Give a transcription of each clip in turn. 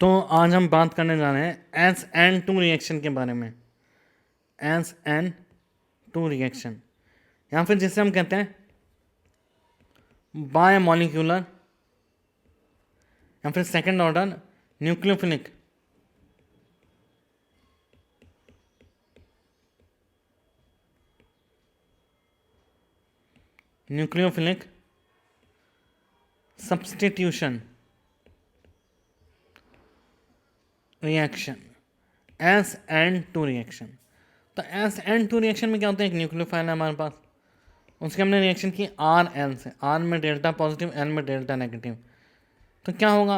तो आज हम बात करने जा रहे हैं SN2 रिएक्शन के बारे में। SN2 रिएक्शन या फिर जिसे हम कहते हैं बायोमोलिक्यूलर या फिर second order nucleophilic substitution reaction SN2 reaction. तो SN2 रिएक्शन में क्या होता है, एक न्यूक्लियोफाइल है हमारे पास, उसके हमने रिएक्शन की RL से, R में डेल्टा पॉजिटिव, L में डेल्टा नेगेटिव। तो क्या होगा,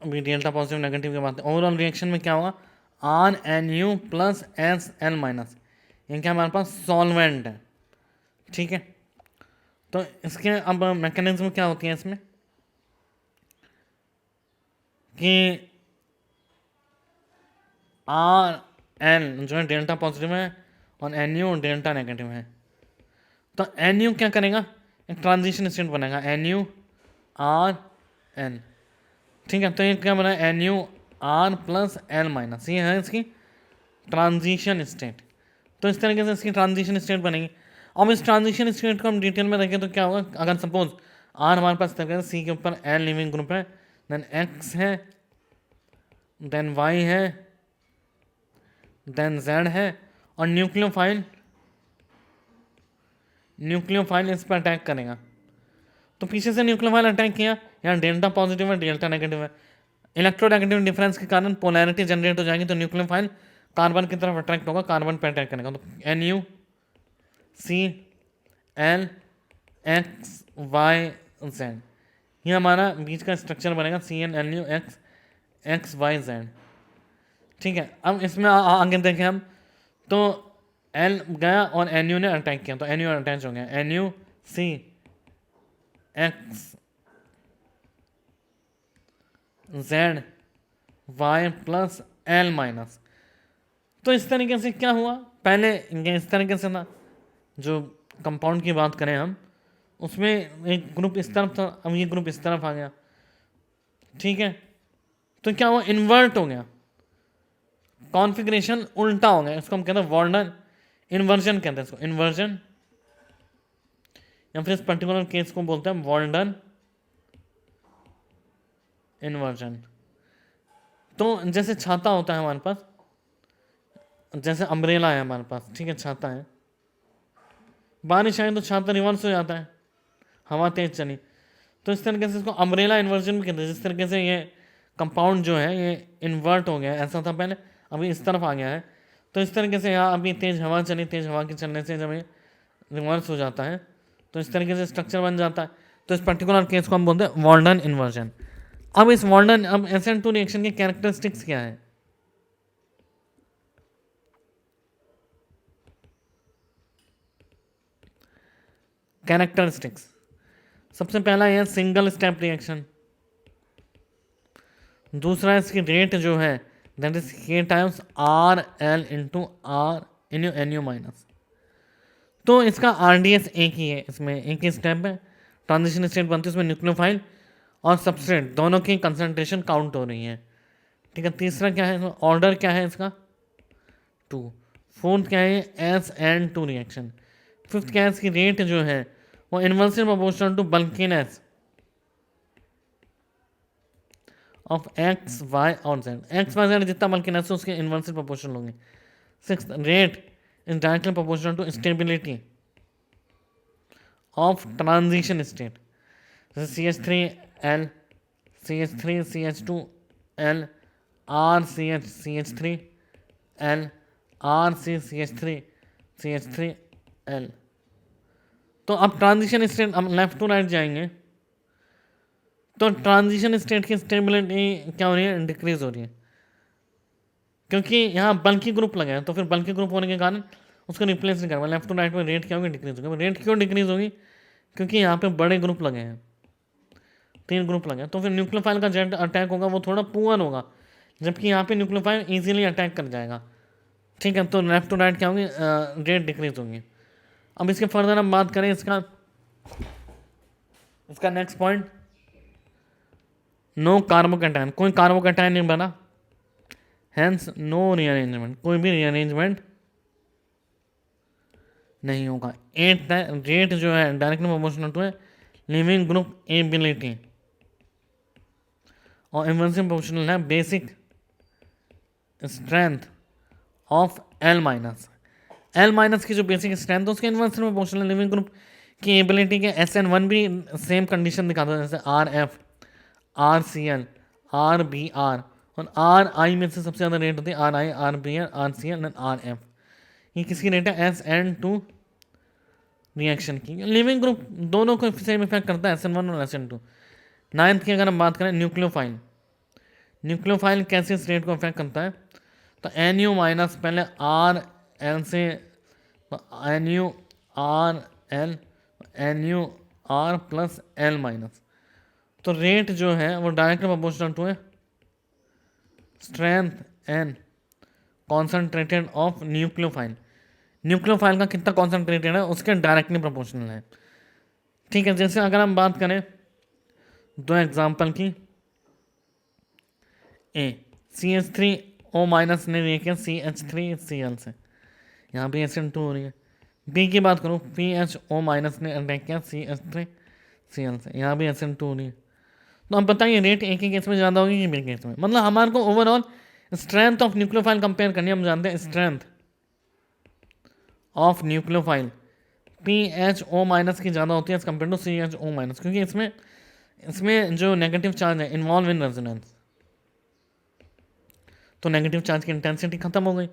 अभी डेल्टा पॉजिटिव नेगेटिव की बात है, ओवरऑल रिएक्शन में क्या होगा, RNU प्लस SL माइनस, ये क्या हमारे पास सॉल्वेंट है। ठीक है, तो इसके अब मैकेनिज्म क्या होती है इसमें कि RL जो है डेल्टा पॉजिटिव है और NU डेल्टा नेगेटिव है। तो NU क्या करेगा, एक ट्रांजिशन स्टेट बनेगा NU RL। ठीक है, तो ये क्या बना, NU R plus L minus, ये है इसकी ट्रांजिशन स्टेट। तो इस तरीके से इसकी ट्रांजिशन स्टेट बनेगी। अब इस ट्रांजिशन स्टेट को हम डिटेल में देखें तो क्या होगा, अगर सपोज R हमारे पास तरीके से C के ऊपर L लिविंग ग्रुप है, देन X है, देन Y है, देन Z है, और न्यूक्लियोफाइल इस पर अटैक करेगा। तो पीछे से न्यूक्लियोफाइल अटैक किया, यहाँ डेल्टा पॉजिटिव है, डेल्टा नेगेटिव है, इलेक्ट्रोनेगेटिव डिफरेंस के कारण पोलैरिटी जनरेट हो जाएगी। तो न्यूक्लियोफाइल कार्बन की तरफ अट्रैक्ट होगा, कार्बन पर अटैक करेगा। तो NU CL XYZ, ये हमारा बीच का स्ट्रक्चर बनेगा CNNU XYZ। ठीक है, अब इसमें आगे देखें हम, तो L गया और NU ने अटैक किया, तो NU अटैच हो गया, NU C X Z Y plus L minus. तो इस तरीके से क्या हुआ, पहले ये इस तरीके से था, जो कंपाउंड की बात करें हम, उसमें एक ग्रुप इस तरफ था, अब ये ग्रुप इस तरफ आ गया। ठीक है, तो क्या हुआ, इन्वर्ट हो गया, कॉन्फ़िगरेशन उल्टा हो गया। इसको हम कहते हैं वॉर्डन इन्वर्जन, कहते हैं इसको इन्वर्जन, या फिर इस पर्टिकुलर केस को बोलते हैं वॉर्डन इन्वर्जन। तो जैसे छाता होता है हमारे पास, जैसे अम्ब्रेला है हमारे पास, ठीक है, छाता है, बारिश आए तो छाता रिवर्स हो जाता है, हवा तेज चली। तो इस तरीके से इसको अम्ब्रेला इन्वर्जन भी कहते हैं। जिस तरीके से ये कंपाउंड जो है ये इन्वर्ट हो गया, ऐसा था पहले, अभी इस तरफ आ गया है। तो इस तरीके से यहाँ अभी तेज हवा चली, तेज हवा के चलने से जब ये रिवर्स हो जाता है तो इस तरीके से स्ट्रक्चर बन जाता है। तो इस पर्टिकुलर केस को हम बोलते हैं वॉर्डन इन्वर्जन। अब इस वॉर्डन, अब SN2 रिएक्शन के कैरेक्टरिस्टिक्स क्या है, कैरेक्टरिस्टिक्स, सबसे पहला है सिंगल स्टेप रिएक्शन। दूसरा इसकी रेट जो है that is K times RL into R NU minus. तो इसका RDS एक ही है, इसमें एक ही स्टेप है, ट्रांजिशन स्टेट बनती है, उसमें न्यूक्लियोफाइल और सबस्ट्रेट दोनों की कंसंट्रेशन काउंट हो रही है। ठीक है, तीसरा क्या है, ऑर्डर क्या है इसका 2। फोर्थ क्या है SN2 रिएक्शन। फिफ्थ क्या है, इसकी रेट जो है वो inversely proportional to bulkiness of X Y और Z। X Y Z जितना बल्किनेस है उसके इनवर्सली प्रोपोर्शनल होंगे। Sixth, rate is directly proportional to stability of transition state, जैसे CH3L CH3 CH2L RCH CH3L RC CH3 CH3L। तो अब transition state, हम left to right जाएंगे तो ट्रांजिशन स्टेट की स्टेबिलिटी क्या हो रही है, डिक्रीज हो रही है, क्योंकि यहाँ बल्कि ग्रुप लगे हैं। तो फिर बल्कि ग्रुप होने के कारण उसको रिप्लेस नहीं करवा, लेफ्ट टू राइट में रेट क्या होगी, डिक्रीज होगी। रेट क्यों डिक्रीज होगी, क्योंकि यहाँ पे बड़े ग्रुप लगे हैं, 3 ग्रुप लगे हैं। तो फिर न्यूक्लियोफाइल का जेट अटैक होगा वो थोड़ा पुअर होगा, जबकि यहाँ पे न्यूक्लियोफाइल इजीली अटैक कर जाएगा। ठीक है, तो लेफ्ट टू राइट क्या होगी, रेट डिक्रीज होगी। अब इसके फर्दर हम बात करें इसका नेक्स्ट पॉइंट, नो कार्बोकैटायन, कोई कार्बोकैटायन नहीं बना, हैंस नो रीअरेंजमेंट, कोई भी रीअरेंजमेंट नहीं होगा। एट रेट जो है डायरेक्टली प्रोपोर्शनल टू है लिविंग ग्रुप एबिलिटी, और इन्वर्सली प्रोपोर्शनल है basic strength of L minus. L minus की जो बेसिक स्ट्रेंथ है उसके इन्वर्सली प्रोपोर्शनल लिविंग ग्रुप की एबिलिटी के एस एन वन भी सेम कंडीशन दिखाता है, जैसे R F, R C L, R B R, और आर आई में से सबसे ज़्यादा रेट होती है R I, R B L, R C L and R F. ये किसकी रेट है? एस एन टू रिएक्शन की। लिविंग ग्रुप दोनों को सेम इफेक्ट करता है, एस एन वन और एस एन टू। नाइन्थ की अगर हम बात करें न्यूक्लियोफाइल, न्यूक्लियोफाइल कैसे इस रेट को इफेक्ट करता है? तो एन यू माइनस पहले आर एल से, N U R L, N U R plus L minus, तो रेट जो है वो डायरेक्टली प्रोपोर्शनल टू है strength and concentrated of nucleophile. Nucleophile का कितना कॉन्सेंट्रेटेड है उसके डायरेक्टली प्रोपोर्शनल है। ठीक है, जैसे अगर हम बात करें दो एग्जाम्पल की, A C H three O minus ने देखिए C H three C L से, यहाँ पे एस एन टू हो रही है। बी की बात करूँ, पी एच ओ माइनस ने अटैक किया C H three C L से, यहाँ भी एस एन टू हो रही है। तो अब बताइए रेट एक ही केस में ज़्यादा होगी कि बी केस में? मतलब हमारे को overall strength of nucleophile compare करनी है। हम जानते हैं strength of nucleophile P H O minus की ज़्यादा होती है as compare to C H O minus, क्योंकि इसमें जो नेगेटिव चार्ज है इन्वॉल्व इन रेजोनेंस, तो नेगेटिव चार्ज की इंटेंसिटी खत्म हो गई।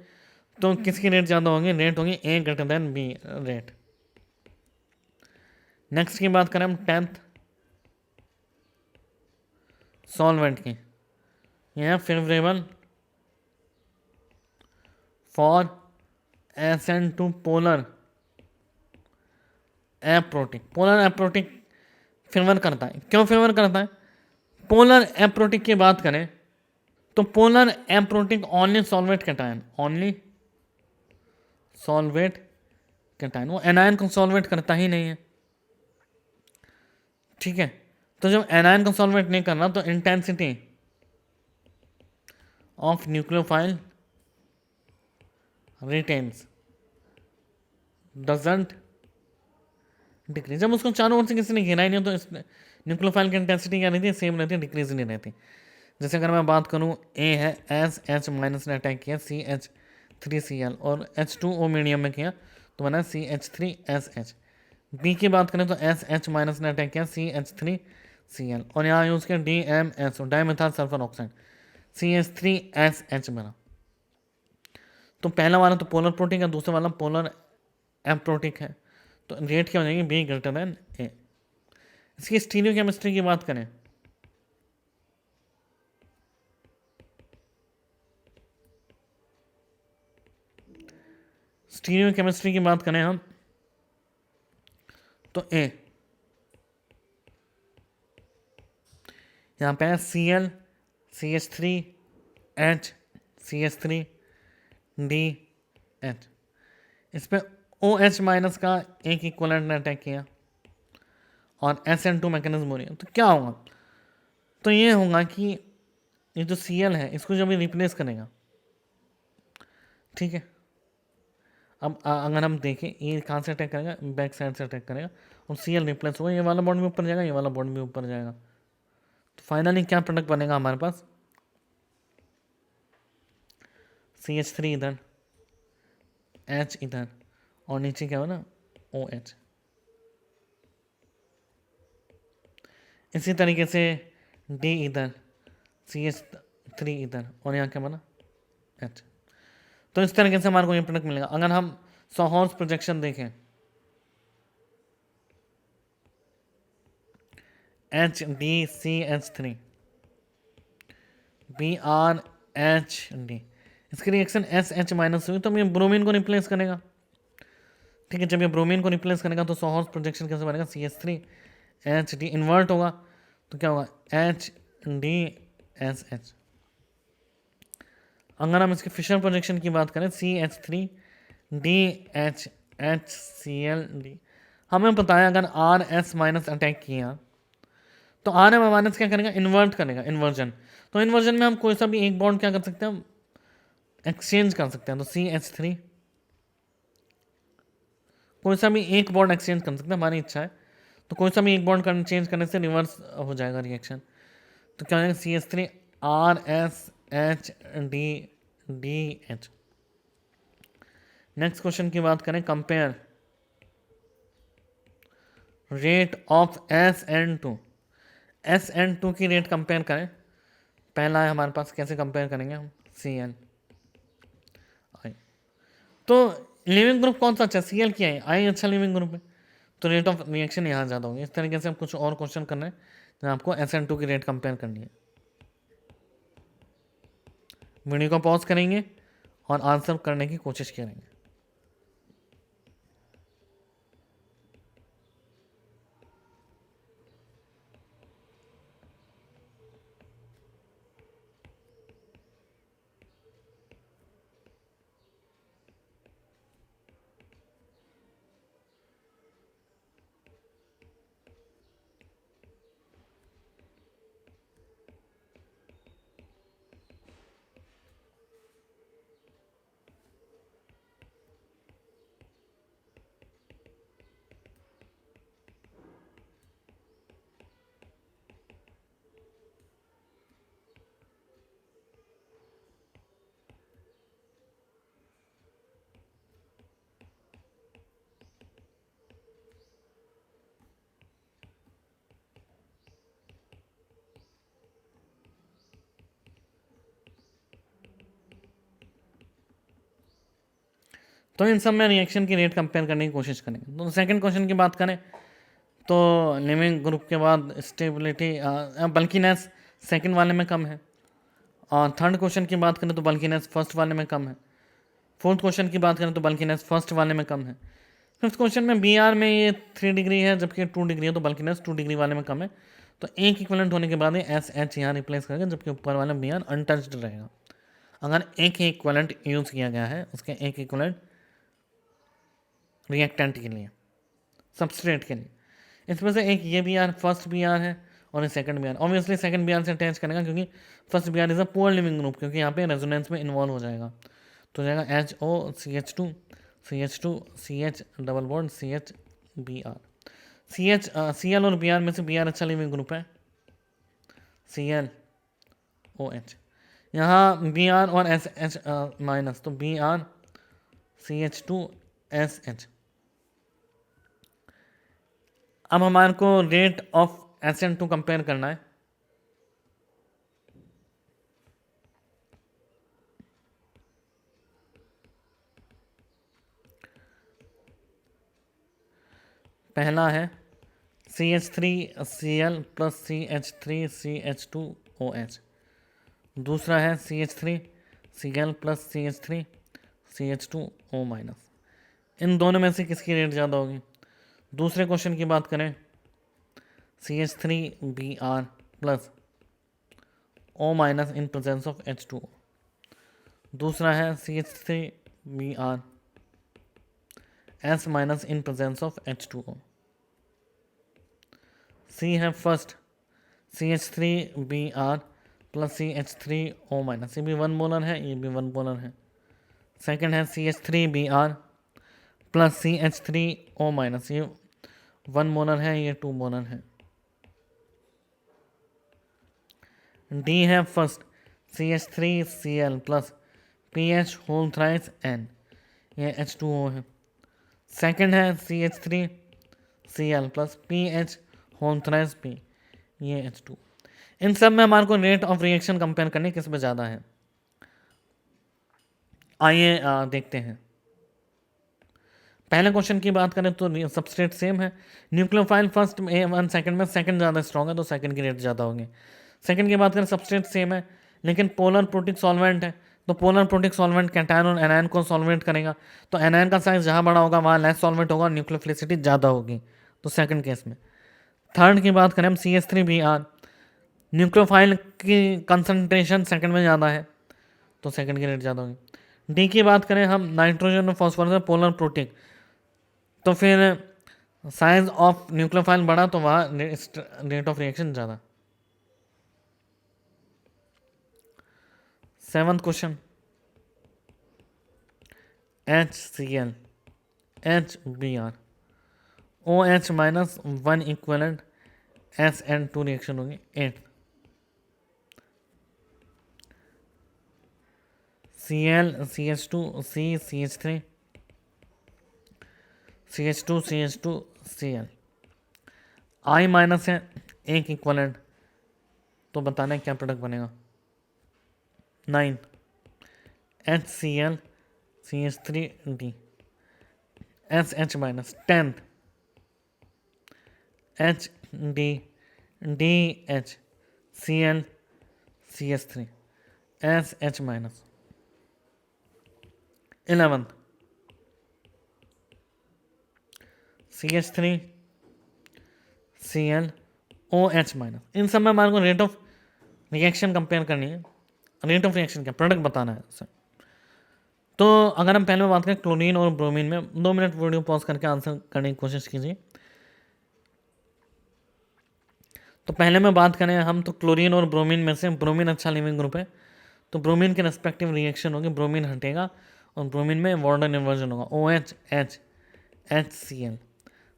तो किसकी रेट ज़्यादा होगी? रेट होगी A greater than B rate. Next की बात करें हम 10th सॉल्वेंट की, यह favourable for S N two polar aprotic. Polar aprotic favour करता है, क्यों फेवर करता है? पोलर एप्रोटिक की बात करें तो polar aprotic only solvate cation, only solvate cation, वो एनायन को सॉल्वेट करता ही नहीं है। ठीक है, तो जब एनायन को सॉल्वेट नहीं करना तो intensity of nucleophile retains doesn't decrease. जब उसको चारों ओर से किसी ने घेरा ही नहीं तो न्यूक्लियोफाइल की इंटेंसिटी क्या रहती है? सेम रहती है, डिक्रीज नहीं रहती। जैसे अगर मैं बात करूँ, ए है एस एच माइनस ने अटैक किया C H three C L, और एच टू ओ मीडियम में किया तो बना C H three S H. B की बात करें तो एस एच माइनस ने अटैक किया C H three C L, और यहाँ यूज़ किया D M S dimethyl sulphur oxide C H three S H बना। तो पहला वाला तो पोलर प्रोटिक है, दूसरा वाला पोलर एप्रोटिक है, तो रेट क्या हो जाएगी? बी ग्रेटर देन ए। इसकी स्टीरियो केमिस्ट्री की बात करें, स्टीरियो केमिस्ट्री की बात करें हम तो ए यहाँ पे है C L C H three H C H three D H, इस पर ओ एच माइनस का एक इक्वलेंट ने अटैक किया और एस एन टू मैकेनिज्म हो रही है। तो क्या होगा? तो ये होगा कि ये जो सी एल है इसको जब ये रिप्लेस करेगा, ठीक है, अब अगर हम देखें ये कहाँ से अटैक करेगा? बैक साइड से अटैक करेगा, और सी एल रिप्लेस होगा, ये वाला बॉन्ड भी ऊपर जाएगा, ये वाला बॉन्ड भी ऊपर जाएगा। तो फाइनली क्या प्रोडक्ट बनेगा हमारे पास? सी एच थ्री इधर, एच इधर, और नीचे क्या हो ना? O H. इसी तरीके से डी इधर, सी एच थ्री इधर, और यहाँ क्या बना? एच। तो इस तरीके से हमारे को ये प्रोडक्ट मिलेगा। अगर हम सोहॉर्स प्रोजेक्शन देखें, H D C H three B R H D, इसकी रिएक्शन एस एच माइनस हुई तो ये ब्रोमीन को रिप्लेस करेगा। ठीक है, जब ये ब्रोमीन को रिप्लेस करेगा तो सोहॉर्स प्रोजेक्शन कैसे बनेगा? C H three H D invert होगा तो क्या होगा? H D S H. अगर हम इसके फिशर प्रोजेक्शन की बात करें, C H three D H H C L D, हमें पता है अगर आर एस माइनस अटैक किया तो आर एम माइनस क्या करेगा, इन्वर्ट करेगा, इन्वर्जन। तो इन्वर्जन में हम कोई सा भी एक बॉन्ड क्या कर सकते हैं, हम एक्सचेंज कर सकते हैं। तो CH3 कोई सा भी एक बॉन्ड एक्सचेंज कर सकते हैं, हमारी इच्छा है। तो कोई सा भी एक बॉन्ड चेंज करने से रिवर्स हो जाएगा रिएक्शन। तो क्या हो जाएगा, CH3 RSH DH। Next question की बात करें, compare rate of SN2। SN2 की रेट कंपेयर करें। पहला है हमारे पास, कैसे कंपेयर करेंगे हम, CN। तो लिविंग ग्रुप कौन सा अच्छा, Cl क्या है, आई अच्छा लिविंग ग्रुप है, तो रेट ऑफ रिएक्शन यहाँ ज़्यादा होगी। इस तरीके से हम कुछ और क्वेश्चन करना है जहाँ आपको SN2 की रेट कंपेयर करनी है। वीडियो को पॉज करेंगे और आंसर करने की कोशिश करेंगे। तो इन सब में रिएक्शन की रेट कंपेयर करने की कोशिश करेंगे। तो सेकंड क्वेश्चन की बात करें तो लिविंग ग्रुप के बाद स्टेबिलिटी, बल्कीनेस सेकंड वाले में कम है। और थर्ड क्वेश्चन की बात करें तो बल्कीनेस फर्स्ट वाले में कम है। फोर्थ क्वेश्चन की बात करें तो बल्कीनेस फर्स्ट वाले में कम है। फिफ्थ क्वेश्चन में BR में ये 3 डिग्री है जबकि 2 डिग्री है, तो बल्कीनेस 2 डिग्री वाले में कम है। तो एक इक्विवेलेंट होने के बाद ये SH यहाँ रिप्लेस करेगा, जबकि ऊपर वाला BR अनटच्ड रहेगा। अगर एक ही इक्विवेलेंट यूज़ किया गया है, उसके एक इक्विवेलेंट रिएक्टेंट के लिए, सबस्ट्रेट के लिए, इसमें से एक ये BR फर्स्ट BR है और ये second BR। Obviously second BR से अटैच करेगा क्योंकि first BR is a poor leaving group, क्योंकि यहाँ पे रेजोनेंस में इन्वॉल्व हो जाएगा। तो जाएगा HO CH2 CH double bond CH BR। Cl और Br में से Br अच्छा लिविंग ग्रुप है, ClOH। यहाँ Br और SH माइनस, तो Br CH2SH। अब हमारे को रेट ऑफ SN2 कंपेयर करना है। पहला है CH3Cl प्लस CH3CH2OH। दूसरा है CH3Cl प्लस CH3CH2O माइनस। इन दोनों में से किसकी रेट ज़्यादा होगी। दूसरे क्वेश्चन की बात करें, CH3Br plus O minus in presence of H2O। दूसरा है CH3Br S minus in presence of H2O। C है first CH3Br plus CH3O minus, ये भी 1 मोलर है, ये भी 1 मोलर है। सेकंड है CH3Br प्लस CH3O माइनस, ये 1 मोलर है, ये 2 मोलर है। D है first CH3Cl plus PH whole thrice N, ये H2O है। सेकंड है CH3Cl plus PH whole thrice P, ये H2। इन सब में हमारे को रेट ऑफ रिएक्शन कंपेयर करनी किस में ज़्यादा है। आइए देखते हैं। पहले क्वेश्चन की बात करें तो सबस्ट्रेट सेम है, न्यूक्लियोफाइल फर्स्ट में 1 सेकंड में, सेकंड ज़्यादा स्ट्रॉन्ग है तो सेकंड की रेट ज़्यादा होगी। सेकंड की बात करें सबस्ट्रेट सेम है लेकिन पोलर प्रोटिक सॉल्वेंट है, तो पोलर प्रोटिक सॉल्वेंट कैटायन और एनायन को सॉल्वेंट करेगा, तो एनायन का साइज जहाँ बड़ा होगा वहाँ लेस सॉल्वेंट होगा, न्यूक्लियोफिलिसिटी ज़्यादा होगी, तो सेकंड केस में। थर्ड की बात करें हम CH3Br, न्यूक्लियोफाइल की कंसनट्रेशन सेकंड में ज़्यादा है तो सेकंड की रेट ज़्यादा होगी। डी की बात करें हम, नाइट्रोजन और फॉस्फोरस पोलर प्रोटिक, तो फिर साइज ऑफ न्यूक्लियोफाइल बढ़ा तो वहाँ रेट ऑफ रिएक्शन ज़्यादा। 7th question, HCl HBr OH minus 1 equivalent SN2 reaction होगी 8। Cl CH2 C CH3 CH2 CH2 Cl I minus है एक इक्वलेंट, तो बताना है क्या प्रोडक्ट बनेगा। 9 HCl CH3D SH minus 10 HD DH Cl CH3 SH minus. 11 CH3 Cl OH minus. इन सब में हमारे को रेट ऑफ रिएक्शन कंपेयर करनी है। रेट ऑफ रिएक्शन क्या, प्रोडक्ट बताना है सर। तो अगर हम पहले बात करें क्लोरीन और ब्रोमीन में, 2 मिनट वीडियो पॉज करके आंसर करने की कोशिश कीजिए। तो पहले में बात करें हम, तो क्लोरीन और ब्रोमीन में से ब्रोमीन अच्छा लिविंग ग्रुप है, तो ब्रोमीन के रेस्पेक्टिव रिएक्शन होगी, ब्रोमीन हटेगा और ब्रोमीन में वार्डन इन्वर्जन होगा OH H HCl।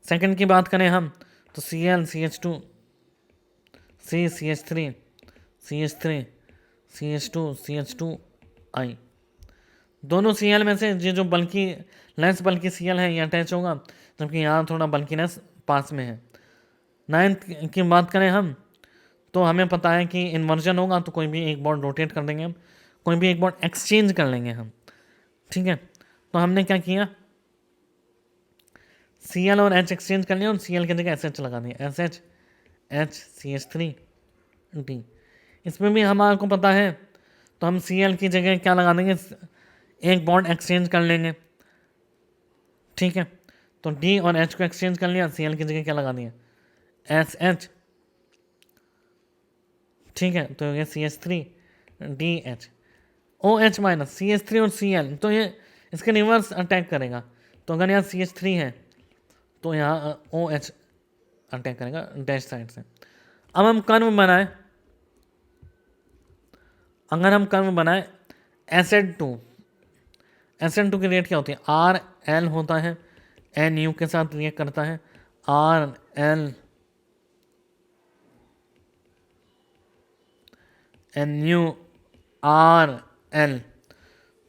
सेकंड की बात करें हम, तो Cl CH2 C CH3 CH3 CH2 CH2 I। दोनों Cl में से ये जो बल्कि लेस बल्कि Cl है ये अटैच होगा, जबकि यहाँ थोड़ा बल्कीनेस पास में है। 9th की बात करें हम, तो हमें पता है कि इन्वर्जन होगा तो कोई भी एक बॉन्ड रोटेट कर देंगे हम, कोई भी एक बॉन्ड एक्सचेंज कर लेंगे हम, ठीक है। तो हमने क्या किया, Cl और H एक्सचेंज कर लिया और Cl की जगह SH लगा दिया, SH H CH3D। इसमें भी हमारे को पता है, तो हम Cl की जगह क्या लगा देंगे, एक बॉन्ड एक्सचेंज कर लेंगे, ठीक है। तो D और H को एक्सचेंज कर लिया, Cl की जगह क्या लगा दिया SH, ठीक है। तो ये CH3DH OH माइनस CH3 और Cl, तो ये इसके रिवर्स अटैक करेगा। तो अगर यहाँ CH3 है तो यहाँ OH अटैक करेगा डैश साइड से। अब हम कर्व बनाए, अगर हम कर्व बनाए SN2 की रेट क्या होती है, RL होता है, NU के साथ रिएक्ट करता है, RL NuRL,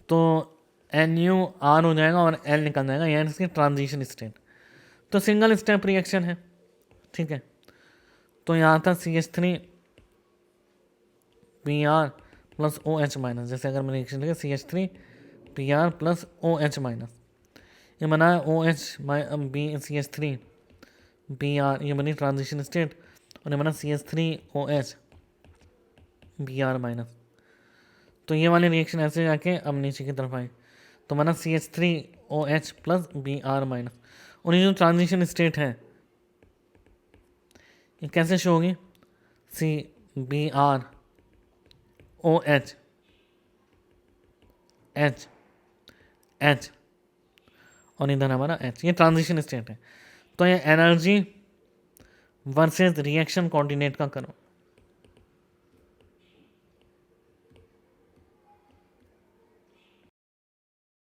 तो NuR हो जाएगा और L निकल जाएगा, यानी इसकी ट्रांजिशन स्टेट। तो सिंगल स्टेप रिएक्शन है, ठीक है। तो यहाँ था CH3 Br plus OH minus, जैसे अगर मैं रिएक्शन लिखे CH3 Br plus OH minus, ये बना है CH3 Br, ये बनी ट्रांजिशन स्टेट, और ये बना CH3OH Br माइनस। तो ये वाली रिएक्शन ऐसे जाके अब नीचे की तरफ आई, तो बना CH3OH प्लस Br माइनस। और ये जो ट्रांजिशन स्टेट है ये कैसे शो होगी, CBr OH H H और इधर हमारा H, ये ट्रांजिशन स्टेट है। तो ये एनर्जी वर्सेस रिएक्शन कोऑर्डिनेट का करो।